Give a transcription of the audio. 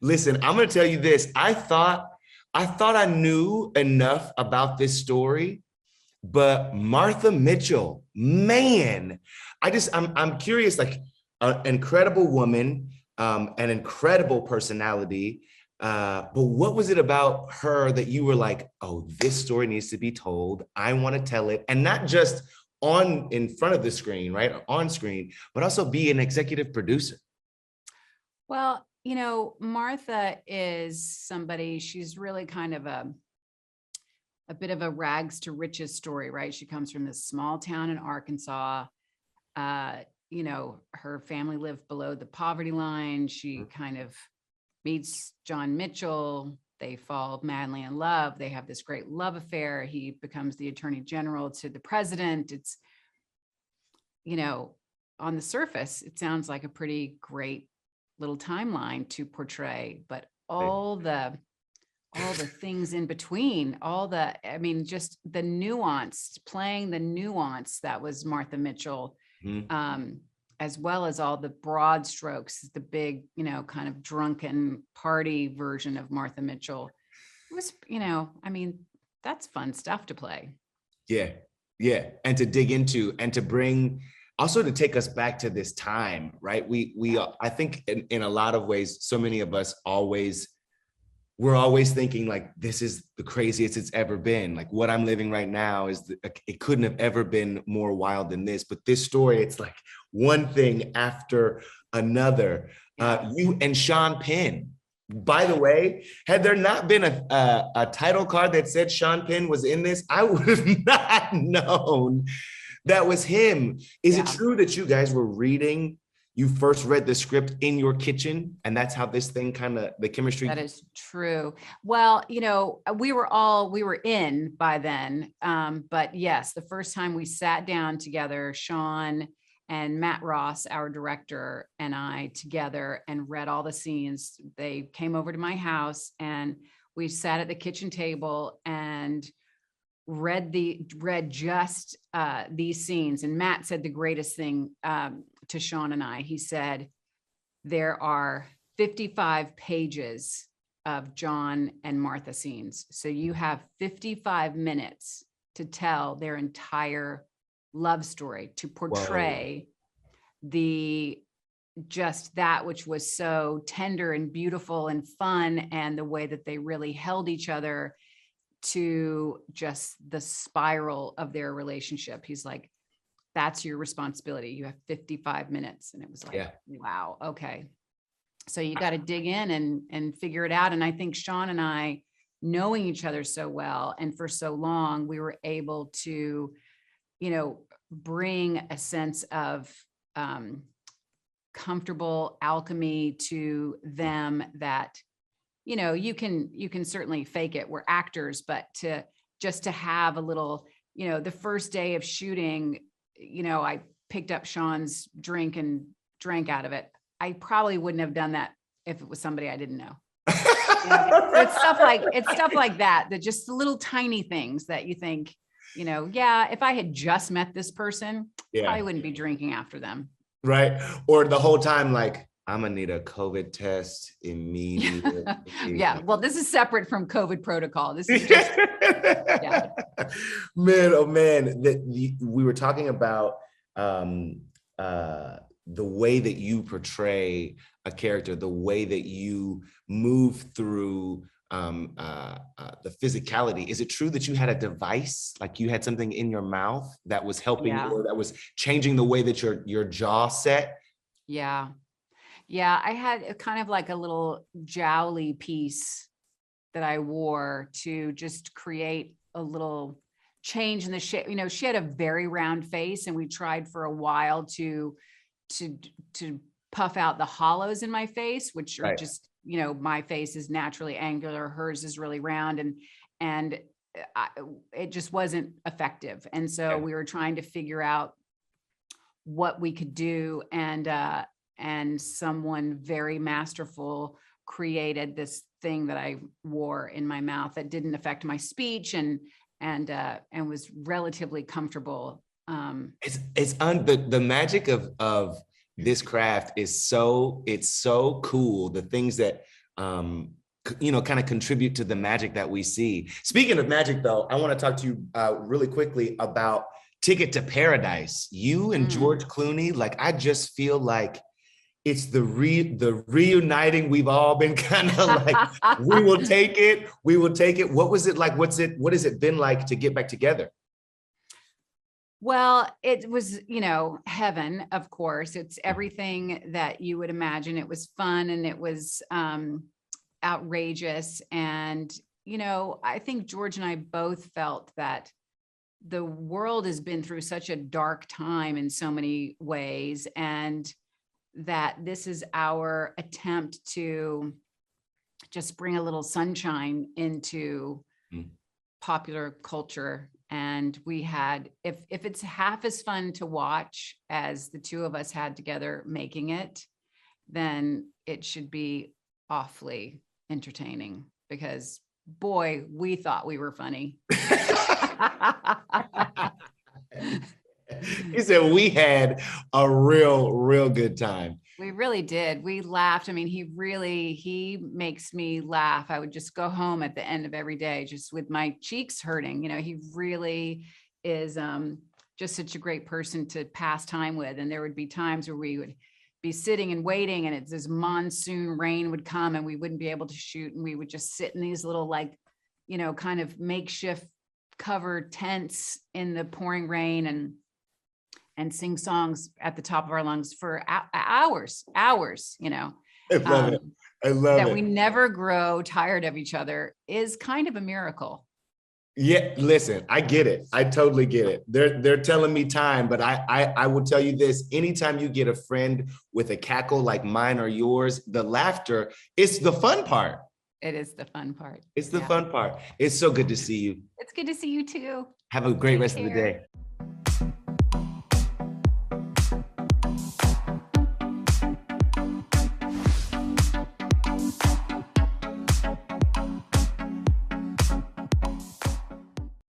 Listen, I'm gonna tell you this. I thought I knew enough about this story, but Martha Mitchell, man, I'm curious, like an incredible woman, an incredible personality. But what was it about her that you were like, oh, this story needs to be told. I want to tell it, and not just on in front of the screen, right, or on screen, but also be an executive producer. Well, Martha is somebody, she's really kind of a bit of a rags to riches story, right? She comes from this small town in Arkansas. Her family lived below the poverty line. She kind of meets John Mitchell. They fall madly in love. They have this great love affair. He becomes the attorney general to the president. It's, on the surface, it sounds like a pretty great little timeline to portray, but all the things in between, just the nuance, playing the nuance that was Martha Mitchell, as well as all the broad strokes, the big, kind of drunken party version of Martha Mitchell. It was, that's fun stuff to play. Yeah, yeah, and to dig into and to bring, also to take us back to this time, right? I think in a lot of ways, so many of us we're always thinking like, this is the craziest it's ever been. Like what I'm living right now it couldn't have ever been more wild than this. But this story, it's like one thing after another. You and Sean Penn. By the way, had there not been a title card that said Sean Penn was in this, I would have not known that was him. Is it true that you guys were you first read the script in your kitchen, and that's how this thing the chemistry? That is true. Well, we were in by then. But yes, the first time we sat down together, Sean and Matt Ross, our director, and I together and read all the scenes. They came over to my house and we sat at the kitchen table and read just these scenes. And Matt said the greatest thing to Sean and I. He said, there are 55 pages of John and Martha scenes. So you have 55 minutes to tell their entire love story, to portray just that which was so tender and beautiful and fun, and the way that they really held each other, to just the spiral of their relationship. He's like, that's your responsibility. You have 55 minutes. And it was like, wow, okay. So you got to dig in and figure it out. And I think Sean and I, knowing each other so well and for so long, we were able to, bring a sense of comfortable alchemy to them that, you can certainly fake it. We're actors, but to have a little, the first day of shooting, I picked up Sean's drink and drank out of it. I probably wouldn't have done that if it was somebody I didn't know. It's stuff like that just the little tiny things that you think, if I had just met this person, I wouldn't be drinking after them. Right. Or the whole time, like, I'm gonna need a COVID test immediately. Yeah. Well, this is separate from COVID protocol. This is just, man, oh man. We were talking about the way that you portray a character, the way that you move through the physicality. Is it true that you had a device, like you had something in your mouth that was helping or that was changing the way that your jaw set? Yeah. Yeah. I had kind of like a little jowly piece that I wore to just create a little change in the shape. She had a very round face, and we tried for a while to puff out the hollows in my face, which are just, my face is naturally angular. Hers is really round, and it just wasn't effective. And so we were trying to figure out what we could do. And someone very masterful created this thing that I wore in my mouth that didn't affect my speech and was relatively comfortable. The magic of this craft is it's so cool. The things that kind of contribute to the magic that we see. Speaking of magic, though, I want to talk to you really quickly about Ticket to Paradise. You and George Clooney, like, I just feel like it's the reuniting. We've all been kind of like, we will take it. We will take it. What was it like? What has it been like to get back together? Well, it was, heaven, of course. It's everything that you would imagine. It was fun and it was outrageous. And, I think George and I both felt that the world has been through such a dark time in so many ways, and that this is our attempt to just bring a little sunshine into popular culture. And we had, if it's half as fun to watch as the two of us had together making it, then it should be awfully entertaining, because boy, we thought we were funny. He said we had a real good time. We really did. We laughed. I mean, he makes me laugh. I would just go home at the end of every day just with my cheeks hurting. He really is just such a great person to pass time with. And there would be times where we would be sitting and waiting, and it's this monsoon rain would come and we wouldn't be able to shoot. And we would just sit in these little, kind of makeshift covered tents in the pouring rain and sing songs at the top of our lungs for hours. I love it. I love that it. We never grow tired of each other is kind of a miracle. Yeah, listen, I get it. I totally get it. They're telling me time, but I will tell you this: anytime you get a friend with a cackle like mine or yours, the laughter, it's the fun part. It is the fun part. It's the fun part. It's so good to see you. It's good to see you too. Have a great Take rest of the care. day.